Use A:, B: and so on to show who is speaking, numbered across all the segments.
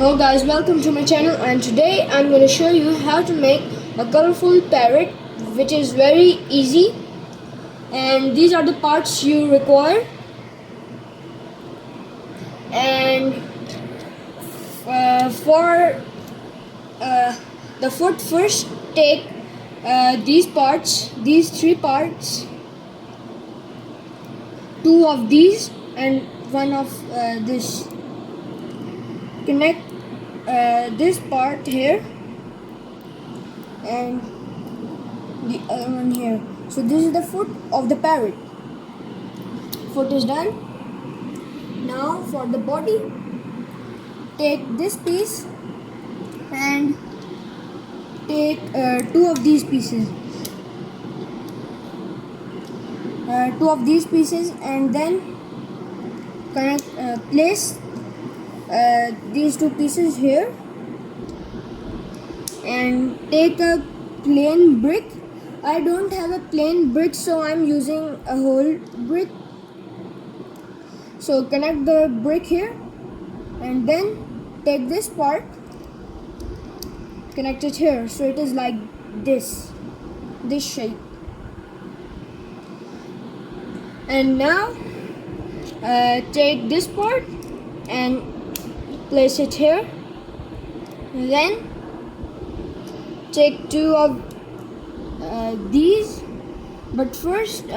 A: Hello guys, welcome to my channel, and today I'm going to show you how to make a colorful parrot, which is very easy. And these are the parts you require. And for the foot, first take these three parts, two of these and one of this. Connect this part here and the other one here. So this is the foot of the parrot. Foot is done. Now for the body, take this piece and take two of these pieces. And then place these two pieces here and take a plain brick. I don't have a plain brick, so I'm using a whole brick. So connect the brick here and then take this part, connect it here, so it is like this shape. And now take this part and place it here. Then take two of these, but first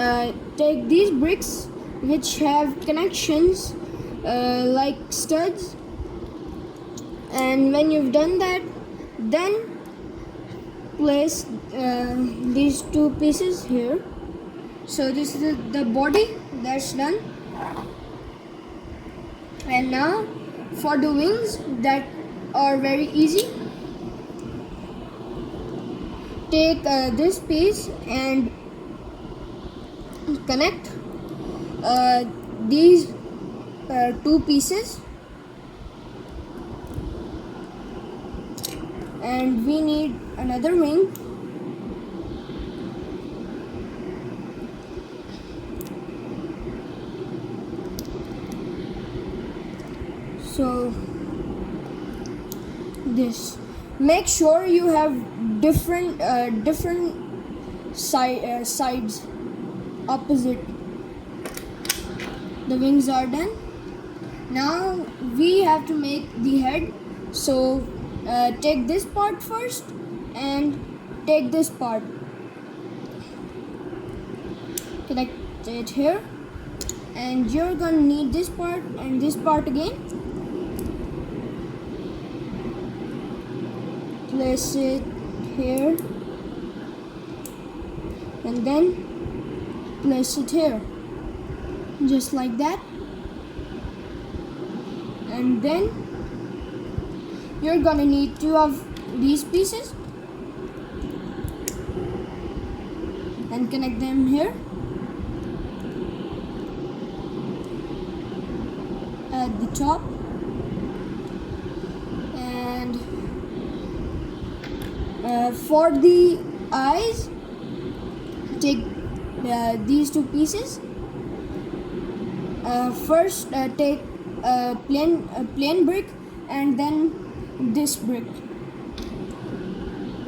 A: take these bricks which have connections like studs, and when you've done that, then place these two pieces here. So this is the body, that's done. And now for the wings, that are very easy. Take this piece and connect these two pieces, and we need another wing. So this, make sure you have different sides opposite. The wings are done. Now we have to make the head. So take this part first and take this part, connect it here, and you're gonna need this part and this part again. Place it here and then place it here, just like that. And then you're gonna need two of these pieces and connect them here at the top. And for the eyes, take these two pieces. First take a plain brick and then this brick,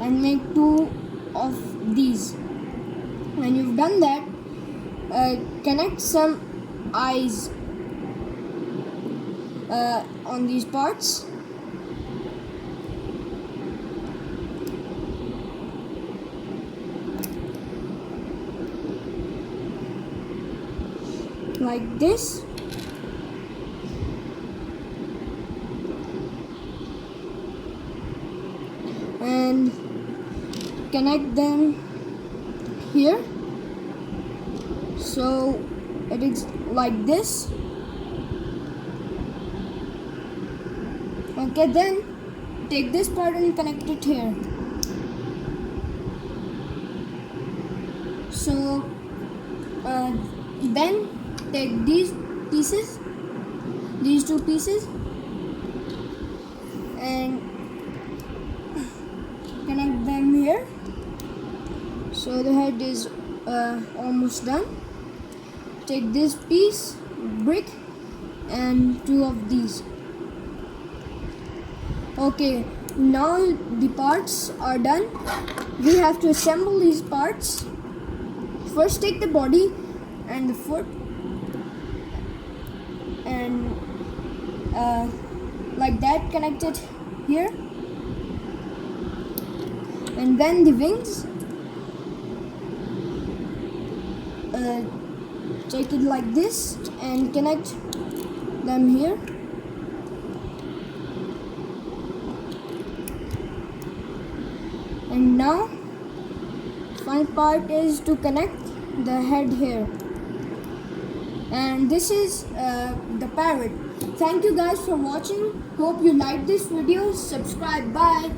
A: and make two of these. When you've done that, connect some eyes on these parts. Like this. And connect them here, so it is like this. Okay, then take this part and connect it here. So then take these pieces, these two pieces, and connect them here. So the head is almost done. Take this piece, brick, and two of these. Okay, now the parts are done. We have to assemble these parts. First take the body and the foot and like that, connect it here, and then the wings, take it like this and connect them here. And now fun part is to connect the head here. And this is the parrot. Thank you guys for watching. Hope you liked this video. Subscribe. Bye.